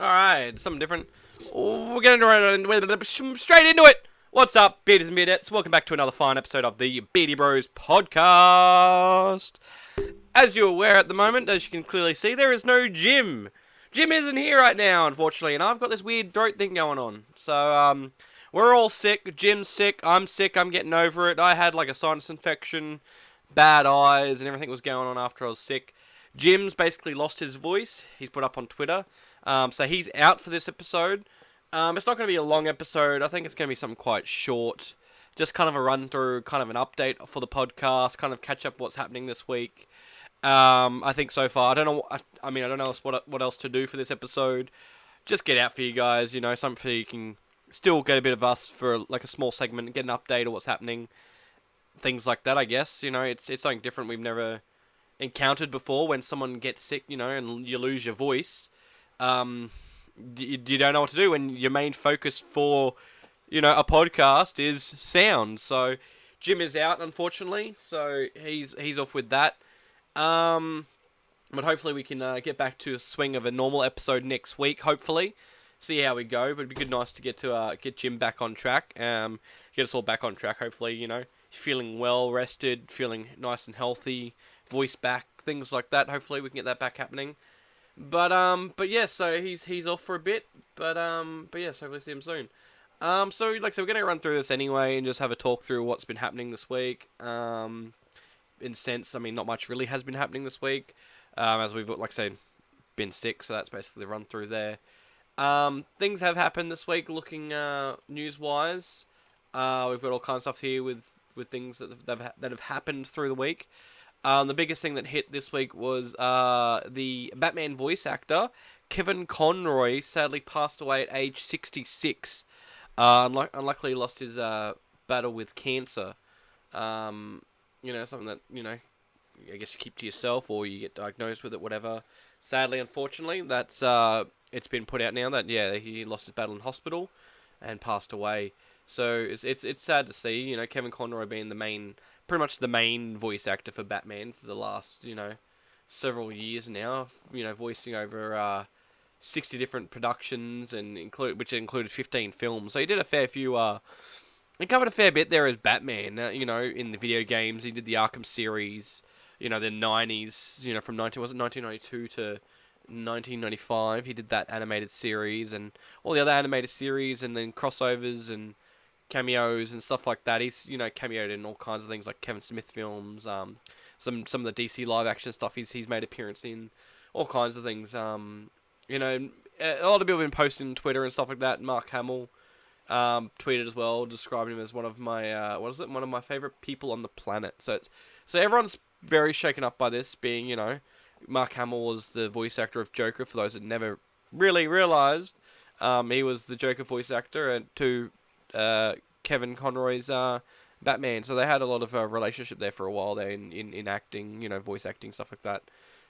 Alright, something different. We're getting straight into it. What's up, Beardies and Beardettes? Welcome back to another fine episode of the Beardy Bros podcast. As you're aware at the moment, as you can clearly see, there is no Jim. Jim isn't here right now, unfortunately, and I've got this weird throat thing going on. So, we're all sick. Jim's sick. I'm sick. I'm getting over it. I had like a sinus infection, bad eyes, and everything was going on after I was sick. Jim's basically lost his voice. He's put up on Twitter. So he's out for this episode. It's not going to be a long episode. I think it's going to be something quite short. Just kind of a run through, kind of an update for the podcast, kind of catch up what's happening this week. I think so far. I don't know. I don't know what else to do for this episode. Just get out for you guys. You know, something you can still get a bit of us for like a small segment, get an update of what's happening, things like that. I guess it's something different we've never encountered before. When someone gets sick, and you lose your voice. You don't know what to do when your main focus for, a podcast is sound. So Jim is out, unfortunately. So he's off with that. But hopefully we can get back to a swing of a normal episode next week. Hopefully, see how we go. But it'd be nice to get Jim back on track. Get us all back on track. Hopefully, feeling well rested, feeling nice and healthy, voice back, things like that. Hopefully we can get that back happening. But yeah, so he's off for a bit, but yeah, so hopefully see him soon. So like I said, we're gonna run through this anyway and just have a talk through what's been happening this week. In a sense, not much really has been happening this week, as we've, like I said, been sick, so that's basically the run through there. Things have happened this week, looking news-wise. We've got all kinds of stuff here with things that have happened through the week. The biggest thing that hit this week was the Batman voice actor, Kevin Conroy, sadly passed away at age 66. Unluckily lost his battle with cancer. Something that, I guess you keep to yourself or you get diagnosed with it, whatever. Sadly, unfortunately, that's it's been put out now that, yeah, he lost his battle in hospital and passed away. So it's sad to see, Kevin Conroy being pretty much the main voice actor for Batman for the last, several years now, voicing over 60 different productions which included 15 films. So he did a fair few, he covered a fair bit there as Batman, in the video games. He did the Arkham series, the 90s, from 1992 to 1995. He did that animated series and all the other animated series and then crossovers and cameos and stuff like that. He's cameoed in all kinds of things like Kevin Smith films, some of the DC live action stuff he's made appearance in, all kinds of things. A lot of people have been posting on Twitter and stuff like that. Mark Hamill tweeted as well, describing him as one of my one of my favorite people on the planet. So everyone's very shaken up by this, being Mark Hamill was the voice actor of Joker. For those that never really realized, he was the Joker voice actor to Kevin Conroy's Batman, so they had a lot of relationship there for a while there in acting, voice acting, stuff like that.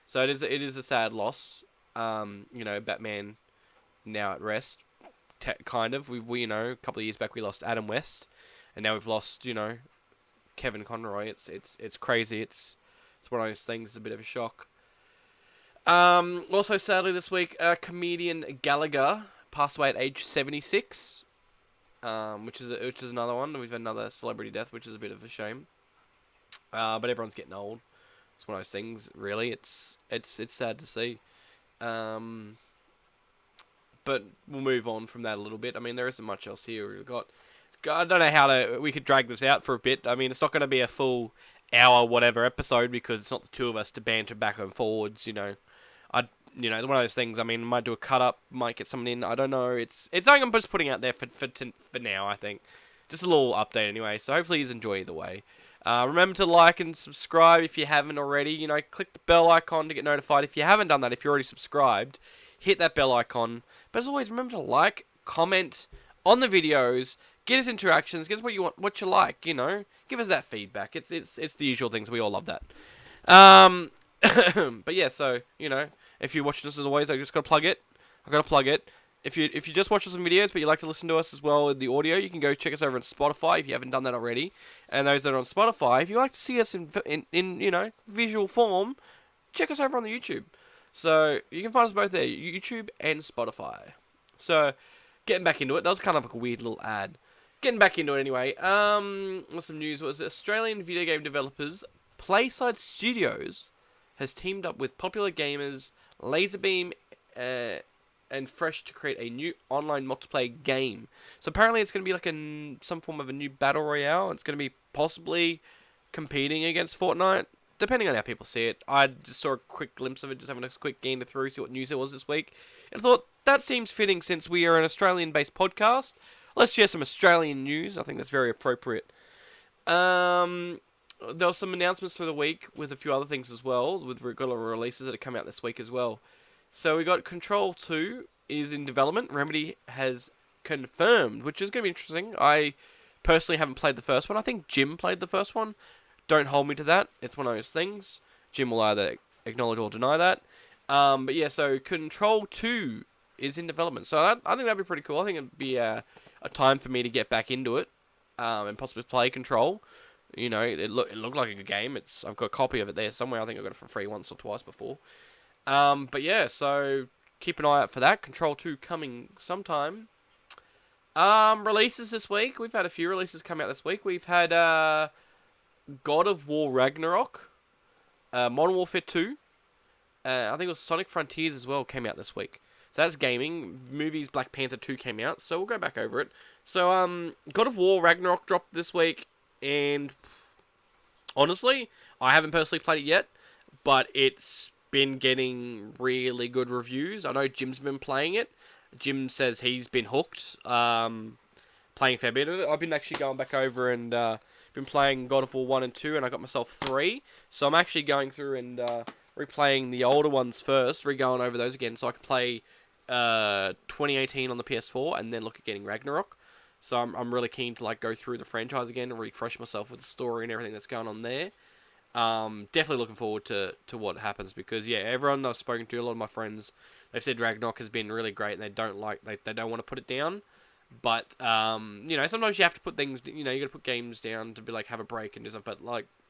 So it is a sad loss. Batman now at rest, kind of. We a couple of years back we lost Adam West, and now we've lost Kevin Conroy. It's crazy. It's one of those things. It's a bit of a shock. Also sadly this week, comedian Gallagher passed away at age 76. Which is another one. We've had another celebrity death, which is a bit of a shame. But everyone's getting old. It's one of those things. Really, it's sad to see. But we'll move on from that a little bit. There isn't much else here. We've got. I don't know how we could drag this out for a bit. It's not going to be a full hour whatever episode because it's not the two of us to banter back and forwards. It's one of those things. Might do a cut up, might get someone in. I don't know. It's something I'm just putting out there for now. I think just a little update anyway. So hopefully you enjoy either way. Remember to like and subscribe if you haven't already. Click the bell icon to get notified. If you haven't done that, if you're already subscribed, hit that bell icon. But as always, remember to like, comment on the videos, get us interactions, get us what you want, what you like. Give us that feedback. It's the usual things. We all love that. But yeah, so if you're watching this as always, I just gotta plug it. If you just watch some videos, but you like to listen to us as well in the audio, you can go check us over on Spotify if you haven't done that already. And those that are on Spotify, if you like to see us in visual form, check us over on the YouTube. So you can find us both there, YouTube and Spotify. So getting back into it, that was kind of like a weird little ad. Getting back into it anyway. What's some news? Was Australian video game developers Playside Studios has teamed up with popular gamers Laserbeam and Fresh to create a new online multiplayer game. So apparently it's going to be like some form of a new battle royale. It's going to be possibly competing against Fortnite, depending on how people see it. I just saw a quick glimpse of it, just having a quick gander through, see what news there was this week, and I thought that seems fitting since we are an Australian-based podcast. Let's share some Australian news. I think that's very appropriate. There were some announcements for the week with a few other things as well, with regular releases that have come out this week as well. So we got Control 2 is in development. Remedy has confirmed, which is going to be interesting. I personally haven't played the first one. I think Jim played the first one. Don't hold me to that. It's one of those things. Jim will either acknowledge or deny that. But yeah, so Control 2 is in development. So I think that'd be pretty cool. I think it'd be a time for me to get back into it and possibly play Control. You know, it looked like a good game. I've got a copy of it there somewhere. I think I got it for free once or twice before. But yeah, so keep an eye out for that. Control 2 coming sometime. Releases this week. We've had a few releases come out this week. We've had God of War Ragnarok, Modern Warfare 2. I think it was Sonic Frontiers as well came out this week. So that's gaming. Movies Black Panther 2 came out, so we'll go back over it. So God of War Ragnarok dropped this week, and honestly, I haven't personally played it yet, but it's been getting really good reviews. I know Jim's been playing it. Jim says he's been hooked, playing a fair bit of it. I've been actually going back over and been playing God of War 1 and 2, and I got myself 3. So I'm actually going through and replaying the older ones first, re-going over those again, so I can play 2018 on the PS4 and then look at getting Ragnarok. So I'm really keen to like go through the franchise again and refresh myself with the story and everything that's going on there. Definitely looking forward to what happens, because yeah, everyone I've spoken to, a lot of my friends, they've said Ragnarok has been really great and they don't want to put it down. But you know, sometimes you have to put things, you know, you got to put games down to be like have a break and do something. But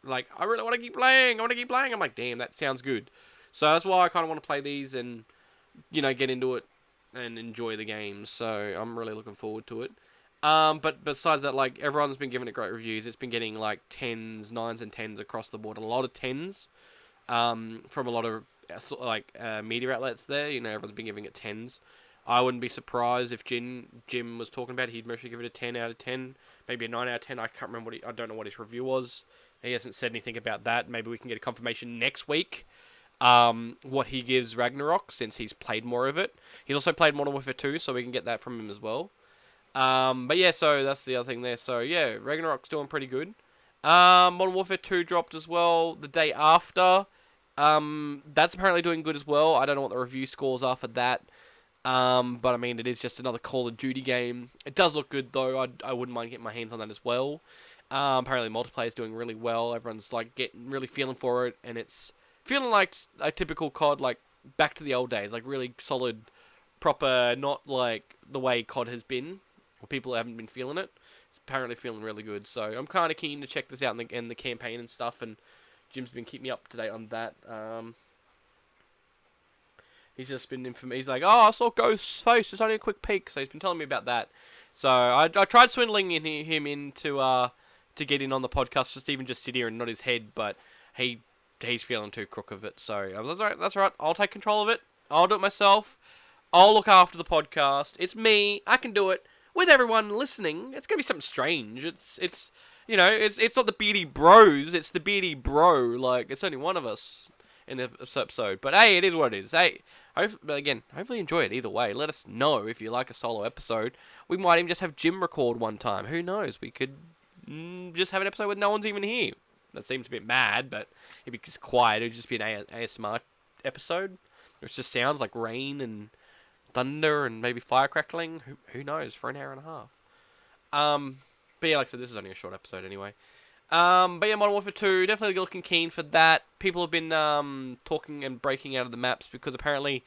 like I really want to keep playing. I'm like, damn, that sounds good. So that's why I kind of want to play these and, you know, get into it and enjoy the game. So I'm really looking forward to it. But besides that, like, everyone's been giving it great reviews. It's been getting like 10s, 9s, and 10s across the board. A lot of 10s from a lot of media outlets there. You know, everyone's been giving it 10s. I wouldn't be surprised if Jim was talking about it. He'd mostly give it a 10 out of 10, maybe a 9 out of 10. I can't remember I don't know what his review was. He hasn't said anything about that. Maybe we can get a confirmation next week. What he gives Ragnarok, since he's played more of it. He's also played Modern Warfare 2, so we can get that from him as well. But yeah, so that's the other thing there. So yeah, Ragnarok's doing pretty good. Modern Warfare 2 dropped as well the day after. That's apparently doing good as well. I don't know what the review scores are for that. But I mean, it is just another Call of Duty game. It does look good though. I wouldn't mind getting my hands on that as well. Apparently multiplayer is doing really well. Everyone's like really feeling for it, and it's feeling like a typical COD, like back to the old days, like really solid, proper, not like the way COD has been, or people haven't been feeling it. It's apparently feeling really good. So I'm kind of keen to check this out in the campaign and stuff. And Jim's been keeping me up to date on that. He's just been he's like, oh, I saw Ghost's face. It's only a quick peek. So he's been telling me about that. So I tried swindling him into to get in on the podcast, just sit here and nod his head, but he's feeling too crook of it. So I was like, that's all right. I'll take control of it. I'll do it myself. I'll look after the podcast. It's me. I can do it. With everyone listening, it's gonna be something strange. It's you know, it's not the Beardy Bros. It's the Beardy Bro. Like, it's only one of us in this episode. But hey, it is what it is. Hey, hopefully you enjoy it either way. Let us know if you like a solo episode. We might even just have Jim record one time. Who knows? We could just have an episode where no one's even here. That seems a bit mad, but it'd be just quiet. It'd just be an ASMR episode. It just sounds like rain and thunder and maybe fire crackling. Who knows? For an hour and a half. But yeah, like I said, this is only a short episode anyway. But yeah, Modern Warfare 2, definitely looking keen for that. People have been talking and breaking out of the maps, because apparently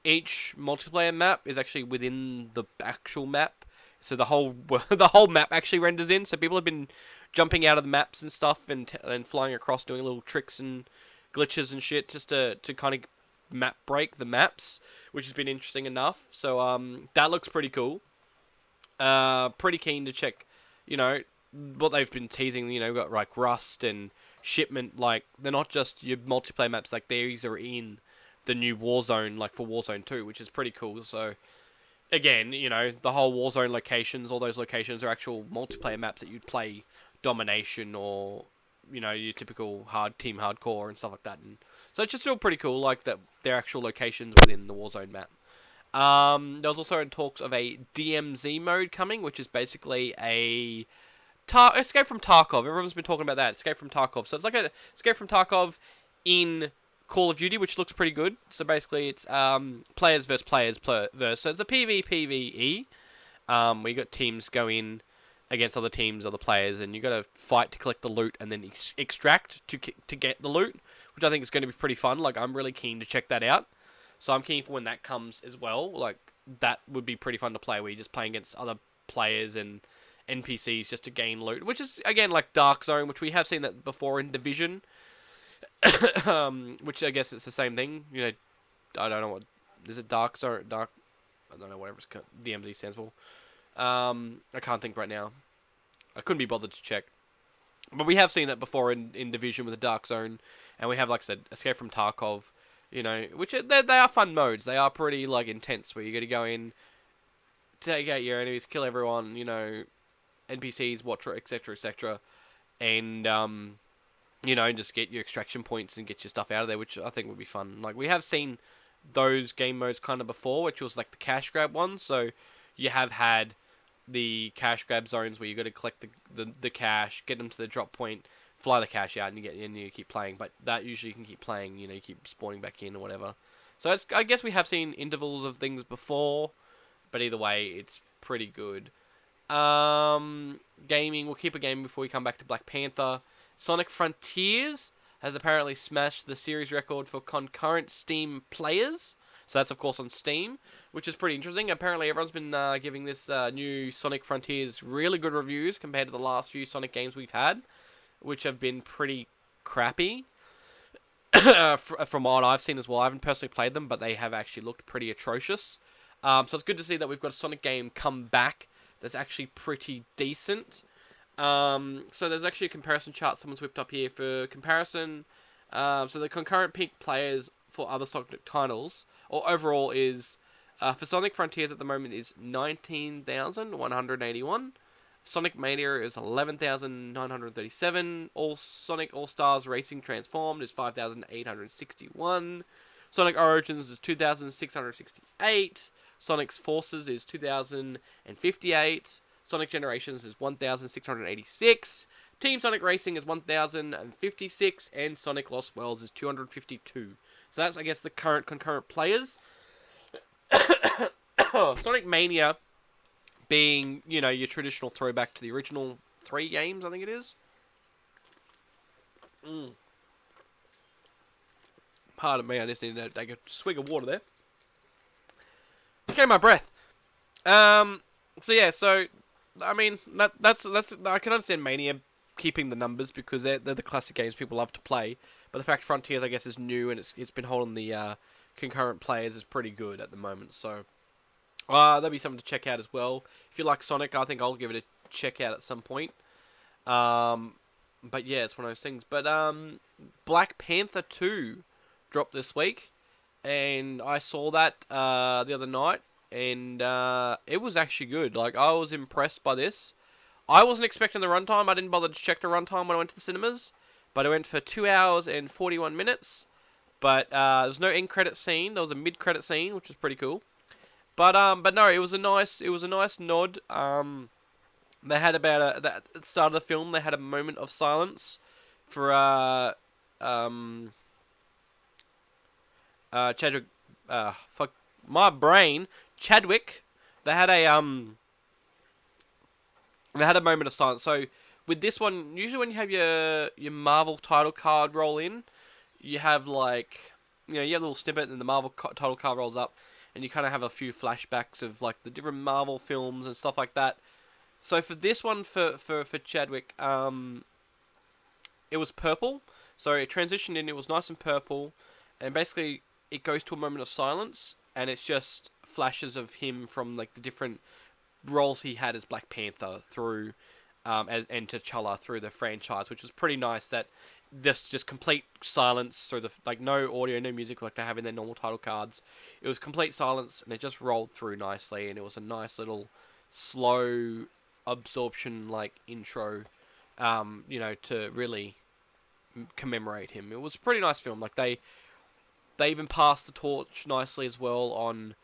each multiplayer map is actually within the actual map. So the whole map actually renders in. So people have been jumping out of the maps and stuff and flying across, doing little tricks and glitches and shit, just to kind of map break the maps, which has been interesting enough. So that looks pretty cool. Pretty keen to check, you know, what they've been teasing. You know, got like Rust and Shipment. Like they're not just your multiplayer maps. Like these are in the new Warzone, like for Warzone 2, which is pretty cool. So again, you know, the whole Warzone locations, all those locations are actual multiplayer maps that you'd play Domination or, you know, your typical team hardcore and stuff like that. And so it's just feel pretty cool, like that they're actual locations within the Warzone map. There was also talks of a DMZ mode coming, which is basically a Escape from Tarkov. Everyone's been talking about that. Escape from Tarkov. So it's like a Escape from Tarkov in Call of Duty, which looks pretty good. So basically, it's players versus players versus. So it's a PvPvE. Where you got teams go in against other teams, other players, and you got to fight to collect the loot and then extract to get the loot, which I think is going to be pretty fun. Like I'm really keen to check that out. So I'm keen for when that comes as well. Like that would be pretty fun to play, where you're just playing against other players and NPCs just to gain loot, which is again like Dark Zone, which we have seen that before in Division. Which I guess it's the same thing. You know, I don't know what is it. Dark Zone, Dark. I don't know whatever DMZ stands for. I can't think right now. I couldn't be bothered to check. But we have seen that before in Division with the Dark Zone, and we have, like I said, Escape from Tarkov. You know, which they are fun modes. They are pretty like intense, where you got to go in, take out your enemies, kill everyone. You know, NPCs, watch, etc., etc., and you know, just get your extraction points and get your stuff out of there, which I think would be fun. Like we have seen those game modes kind of before, which was like the cash grab ones. So you have had the cash grab zones where you got to collect the cash, get them to the drop point, fly the cash out, and you keep playing. But that usually you can keep playing. You know, you keep spawning back in or whatever. So I guess we have seen intervals of things before, but either way, it's pretty good. Gaming. We'll keep a game before we come back to Black Panther. Sonic Frontiers has apparently smashed the series record for concurrent Steam players. So that's, of course, on Steam, which is pretty interesting. Apparently, everyone's been giving this new Sonic Frontiers really good reviews compared to the last few Sonic games we've had, which have been pretty crappy. From what I've seen as well. I haven't personally played them, but they have actually looked pretty atrocious. So it's good to see that we've got a Sonic game come back that's actually pretty decent. So there's actually a comparison chart someone's whipped up here for comparison. So the concurrent peak players for other Sonic titles, or overall, is for Sonic Frontiers at the moment is 19,181. Sonic Mania is 11,937. Sonic All Stars Racing Transformed is 5,861. Sonic Origins is 2,668. Sonic's Forces is 2,058. Sonic Generations is 1,686. Team Sonic Racing is 1,056. And Sonic Lost Worlds is 252. So that's, I guess, the current concurrent players. Sonic Mania being, you know, your traditional throwback to the original 3 games, I think it is. Pardon me, I just need to take a swig of water there. Okay, my breath. So yeah, so I mean that's I can understand Mania keeping the numbers because they're the classic games people love to play. But the fact Frontiers, I guess, is new and it's been holding the concurrent players is pretty good at the moment. So that'd be something to check out as well. If you like Sonic, I think I'll give it a check out at some point. But yeah, it's one of those things. But Black Panther 2 dropped this week, and I saw that the other night, and it was actually good. Like, I was impressed by this. I wasn't expecting the runtime. I didn't bother to check the runtime when I went to the cinemas, but I went for 2 hours and 41 minutes. But there was no end credit scene. There was a mid credit scene, which was pretty cool. But no, it was a nice nod. They had at the start of the film, they had a moment of silence for Chadwick. Fuck my brain, Chadwick. They had a moment of silence. So with this one, usually when you have your Marvel title card roll in, you have like, you have a little snippet and the Marvel title card rolls up, and you kind of have a few flashbacks of like the different Marvel films and stuff like that. So for this one, for Chadwick, it was purple. So it transitioned in. It was nice and purple, and basically it goes to a moment of silence, and it's just flashes of him from like the different roles he had as Black Panther through, and T'Challa through the franchise, which was pretty nice. That this just complete silence through the like no audio, no music like they have in their normal title cards. It was complete silence, and it just rolled through nicely, and it was a nice little slow absorption like intro, to really commemorate him. It was a pretty nice film. Like they even passed the torch nicely as well on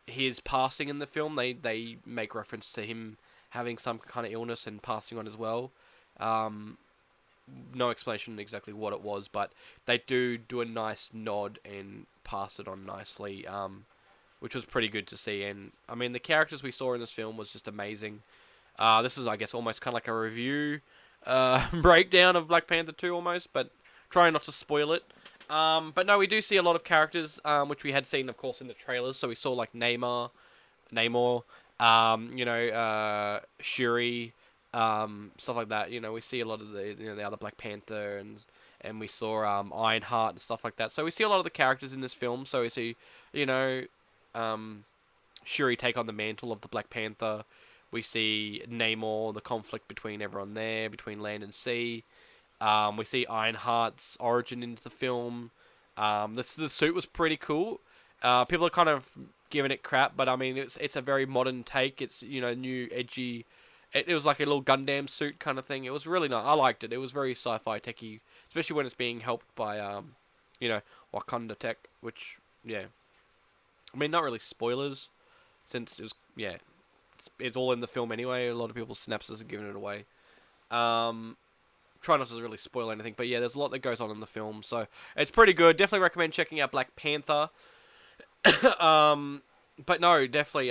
his passing in the film. They make reference to him having some kind of illness and passing on as well. Um, no explanation exactly what it was, but they do a nice nod and pass it on nicely, which was pretty good to see. And I mean, the characters we saw in this film was just amazing. This is, I guess, almost kind of like a review breakdown of Black Panther 2 almost, but trying not to spoil it. But no, we do see a lot of characters, which we had seen, of course, in the trailers. So we saw like Namor, Shuri, stuff like that. You know, we see a lot of the other Black Panther, and we saw Ironheart and stuff like that. So we see a lot of the characters in this film. So we see, you know, Shuri take on the mantle of the Black Panther. We see Namor, the conflict between everyone there, between land and sea. We see Ironheart's origin into the film. The suit was pretty cool. People are kind of giving it crap, but I mean it's a very modern take. It's new edgy. It was like a little Gundam suit kind of thing. It was really nice. I liked it. It was very sci-fi techy, especially when it's being helped by Wakanda tech. Which yeah, I mean not really spoilers, since it was it's all in the film anyway. A lot of people's synapses are giving it away. Try not to really spoil anything, but yeah, there's a lot that goes on in the film, so it's pretty good. Definitely recommend checking out Black Panther. But no, definitely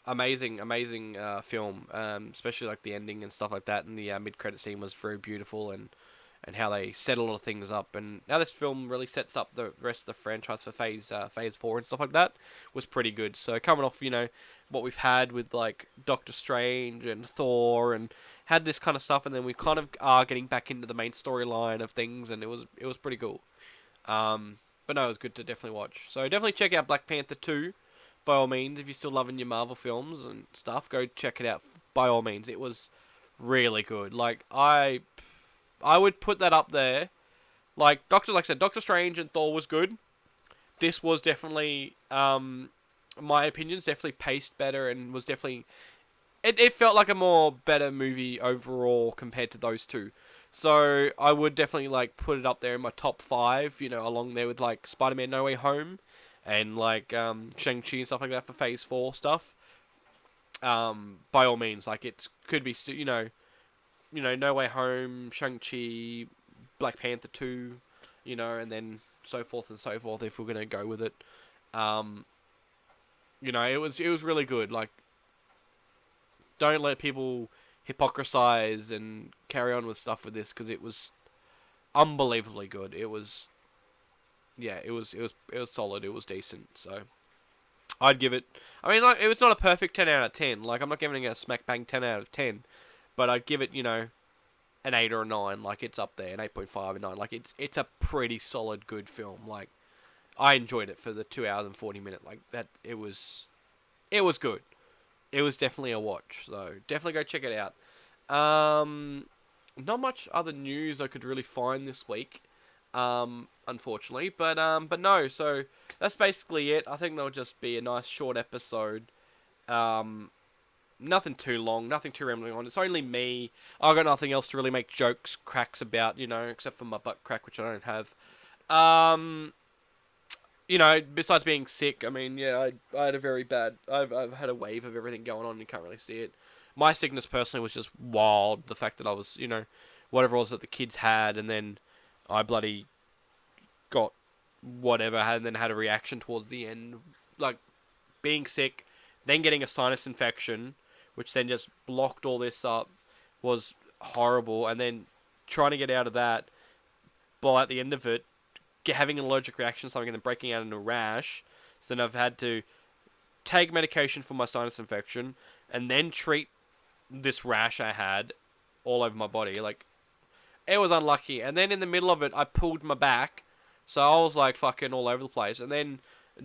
amazing film. Especially like the ending and stuff like that, and the mid-credit scene was very beautiful, and how they set a lot of things up. And now this film really sets up the rest of the franchise for phase 4 and stuff like that was pretty good. So coming off what we've had with like Doctor Strange and Thor and had this kind of stuff, and then we kind of are getting back into the main storyline of things, and it was pretty cool. But no, it was good to definitely watch. So definitely check out Black Panther 2, by all means. If you're still loving your Marvel films and stuff, go check it out by all means. It was really good. Like I would put that up there. Like I said, Doctor Strange and Thor was good. This was definitely, my opinions, definitely paced better and was definitely. It felt like a more better movie overall compared to those two. So I would definitely like put it up there in my top 5, along there with like Spider-Man No Way Home and like Shang-Chi and stuff like that for Phase 4 stuff. By all means, like it could be No Way Home, Shang-Chi, Black Panther 2, and then so forth and so forth if we're going to go with it. It was really good. Like, don't let people hypocrisize and carry on with stuff with this, because it was unbelievably good. It was solid. It was decent. So I'd give it. I mean, like, it was not a perfect 10 out of 10. Like, I'm not giving it a smack bang 10 out of 10, but I'd give it an 8 or a 9. Like, it's up there, an 8.5 and 9. Like, it's a pretty solid good film. Like, I enjoyed it for the 2 hours and 40 minutes. Like that, it was good. It was definitely a watch, so definitely go check it out. Not much other news I could really find this week, unfortunately, but no. So that's basically it. I think that'll just be a nice short episode. Nothing too long, nothing too rambling on. It's only me. I've got nothing else to really make cracks about, except for my butt crack, which I don't have. Besides being sick, I mean, yeah, I had a very bad. I've had a wave of everything going on. You can't really see it. My sickness personally was just wild. The fact that I was, whatever it was that the kids had, and then I bloody got whatever, and then had a reaction towards the end, like being sick, then getting a sinus infection, which then just blocked all this up, was horrible, and then trying to get out of that, but at the end of it, having an allergic reaction to something and then breaking out in a rash. So then I've had to take medication for my sinus infection and then treat this rash I had all over my body. Like, it was unlucky. And then in the middle of it, I pulled my back So I was like fucking all over the place. And then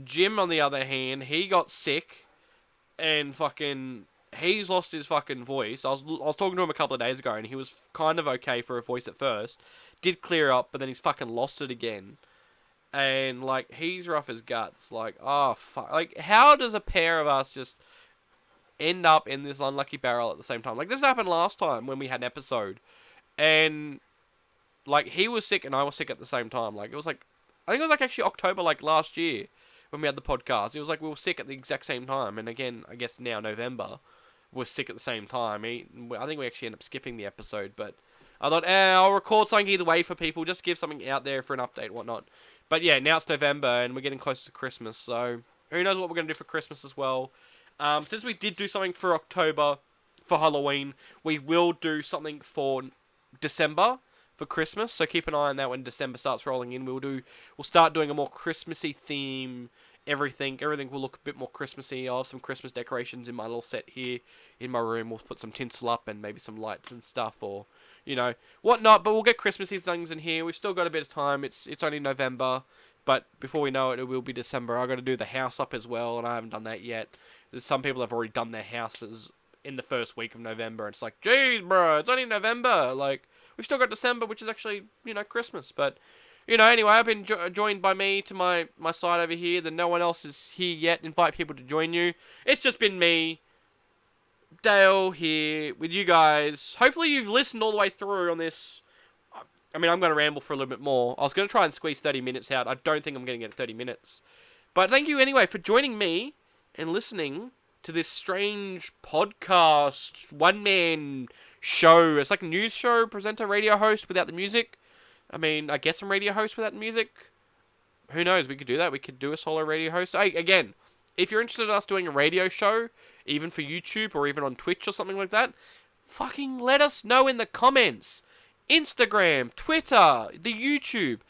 Jim, on the other hand, he got sick and fucking he's lost his fucking voice. I was talking to him a couple of days ago, and he was kind of okay for a voice at first. Did clear up, but then he's fucking lost it again. And like he's rough as guts. Like, oh fuck. Like, how does a pair of us just end up in this unlucky barrel at the same time? Like, this happened last time when we had an episode, and like he was sick and I was sick at the same time. Like, it was like, I think it was like actually October, like last year, when we had the podcast. It was like we were sick at the exact same time, and again, I guess now November, we're sick at the same time. I think we actually ended up skipping the episode, but I thought, I'll record something either way for people, just give something out there for an update and whatnot. But yeah, now it's November and we're getting closer to Christmas, so who knows what we're going to do for Christmas as well. Since we did do something for October, for Halloween, we will do something for December, for Christmas, so keep an eye on that when December starts rolling in. We'll start doing a more Christmassy theme. Everything will look a bit more Christmassy. I'll have some Christmas decorations in my little set here in my room. We'll put some tinsel up and maybe some lights and stuff, or whatnot. But we'll get Christmassy things in here. We've still got a bit of time. It's only November, but before we know it, it will be December. I got to do the house up as well, and I haven't done that yet. There's some people have already done their houses in the first week of November. And it's like, geez, bro, it's only November. Like, we've still got December, which is actually Christmas, but. Anyway, I've been joined by me to my side over here. That no one else is here yet. Invite people to join you. It's just been me, Dale, here with you guys. Hopefully you've listened all the way through on this. I mean, I'm going to ramble for a little bit more. I was going to try and squeeze 30 minutes out. I don't think I'm going to get 30 minutes. But thank you anyway for joining me and listening to this strange podcast, one-man show. It's like a news show, presenter, radio host without the music. I mean, I guess I'm radio host without music. Who knows? We could do that. We could do a solo radio host. Hey, again, if you're interested in us doing a radio show, even for YouTube or even on Twitch or something like that, fucking let us know in the comments. Instagram, Twitter, the YouTube.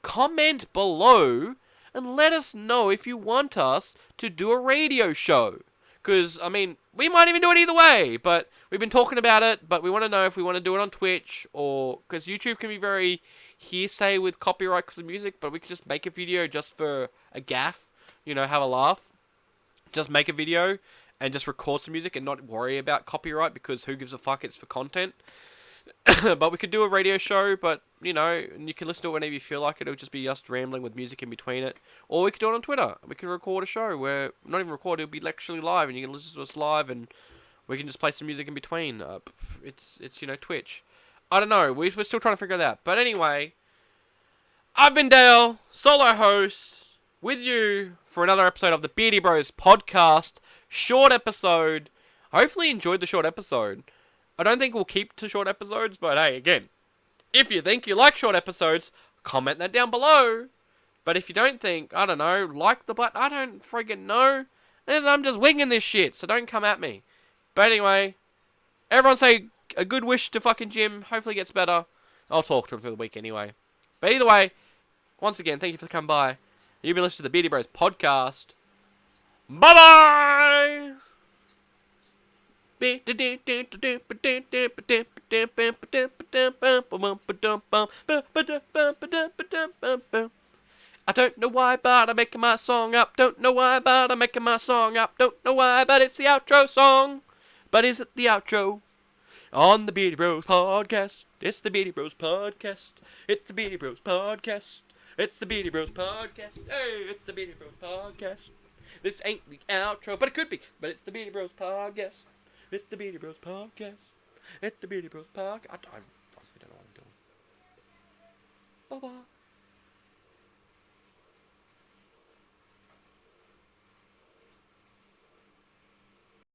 Comment below and let us know if you want us to do a radio show. Because, I mean, we might even do it either way, but we've been talking about it, but we want to know if we want to do it on Twitch, or, because YouTube can be very hearsay with copyright because of music, but we could just make a video just for a gaff, have a laugh. Just make a video and just record some music and not worry about copyright, because who gives a fuck, it's for content. But we could do a radio show, but, and you can listen to it whenever you feel like it. It'll just be us rambling with music in between it. Or we could do it on Twitter. We could record a show where, not even record, it'll be actually live, and you can listen to us live, and we can just play some music in between. It's Twitch. I don't know. We're still trying to figure that out. But anyway, I've been Dale, solo host, with you for another episode of the Beardy Bros podcast. Short episode. Hopefully you enjoyed the short episode. I don't think we'll keep to short episodes, but hey, again, if you think you like short episodes, comment that down below. But if you don't think, I don't know, like the button, I don't friggin' know. I'm just winging this shit, so don't come at me. But anyway, everyone say a good wish to fucking Jim. Hopefully he gets better. I'll talk to him through the week anyway. But either way, once again, thank you for coming by. You've been listening to the Beardy Bros podcast. Bye-bye! I don't know why, but I'm making my song up. Don't know why, but I'm making my song up. Don't know why, but it's the outro song. But is it the outro? On the Beardy Bros podcast. It's the Beardy Bros podcast. It's the Beardy Bros podcast. It's the Beardy Bros podcast. Hey, it's the Beardy Bros podcast. This ain't the outro, but it could be. But it's the Beardy Bros podcast. It's the Beardy Bros podcast. It's the Beardy Bros podcast. I honestly don't know what I'm doing. Bye-bye.